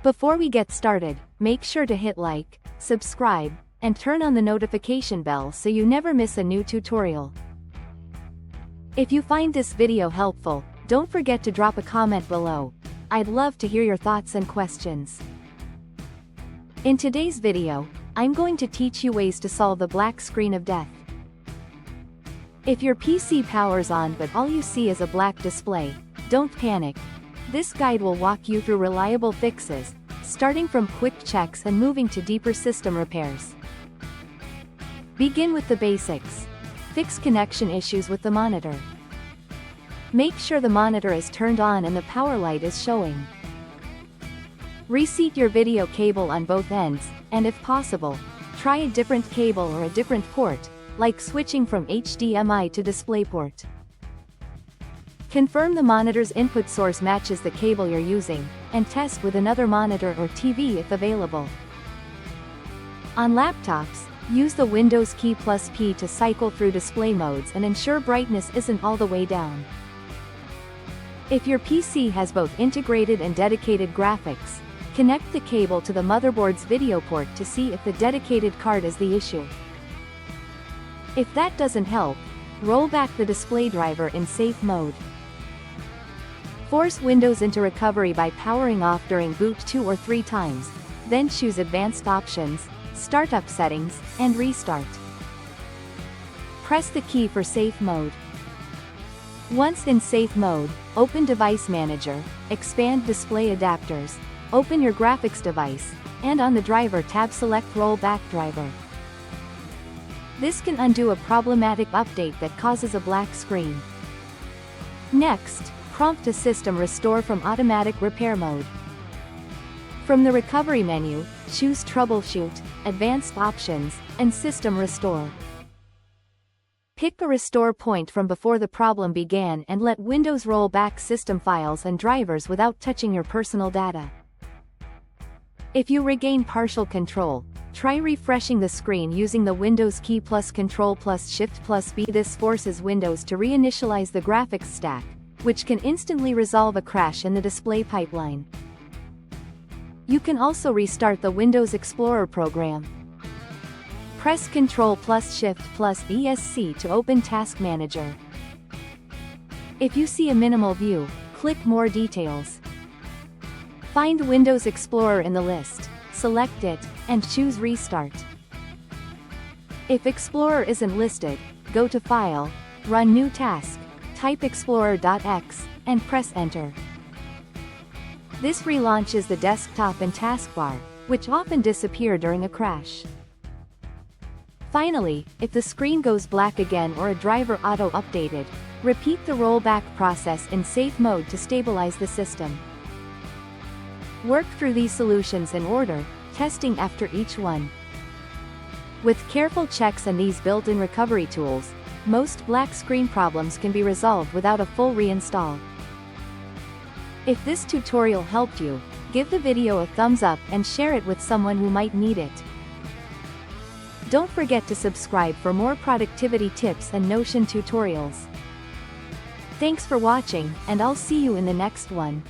Before we get started, make sure to hit like, subscribe, and turn on the notification bell so you never miss a new tutorial. If you find this video helpful, don't forget to drop a comment below. I'd love to hear your thoughts and questions. In today's video, I'm going to teach you ways to solve the black screen of death. If your PC powers on but all you see is a black display, don't panic. This guide will walk you through reliable fixes, starting from quick checks and moving to deeper system repairs. Begin with the basics. Fix connection issues with the monitor. Make sure the monitor is turned on and the power light is showing. Reseat your video cable on both ends, and if possible, try a different cable or a different port, like switching from HDMI to DisplayPort. Confirm the monitor's input source matches the cable you're using, and test with another monitor or TV if available. On laptops, use the Windows key plus P to cycle through display modes and ensure brightness isn't all the way down. If your PC has both integrated and dedicated graphics, connect the cable to the motherboard's video port to see if the dedicated card is the issue. If that doesn't help, roll back the display driver in safe mode. Force Windows into recovery by powering off during boot 2 or 3 times, then choose Advanced Options, Startup Settings, and Restart. Press the key for safe mode. Once in safe mode, open Device Manager, expand Display Adapters, open your graphics device, and on the Driver tab select Rollback Driver. This can undo a problematic update that causes a black screen. Next, prompt a system restore from automatic repair mode. From the recovery menu, choose Troubleshoot, Advanced Options, and System Restore. Pick a restore point from before the problem began and let Windows roll back system files and drivers without touching your personal data. If you regain partial control, try refreshing the screen using the Windows key plus Control plus Shift plus B. This forces Windows to reinitialize the graphics stack, which can instantly resolve a crash in the display pipeline. You can also restart the Windows Explorer program. Press Ctrl plus Shift plus ESC to open Task Manager. If you see a minimal view, click More Details. Find Windows Explorer in the list, select it, and choose Restart. If Explorer isn't listed, go to File, Run New Task, type Explorer.x, and press Enter. This relaunches the desktop and taskbar, which often disappear during a crash. Finally, if the screen goes black again or a driver auto-updated, repeat the rollback process in safe mode to stabilize the system. Work through these solutions in order, testing after each one. With careful checks and these built-in recovery tools, most black screen problems can be resolved without a full reinstall. If this tutorial helped you, give the video a thumbs up and share it with someone who might need it. Don't forget to subscribe for more productivity tips and Notion tutorials. Thanks for watching, and I'll see you in the next one.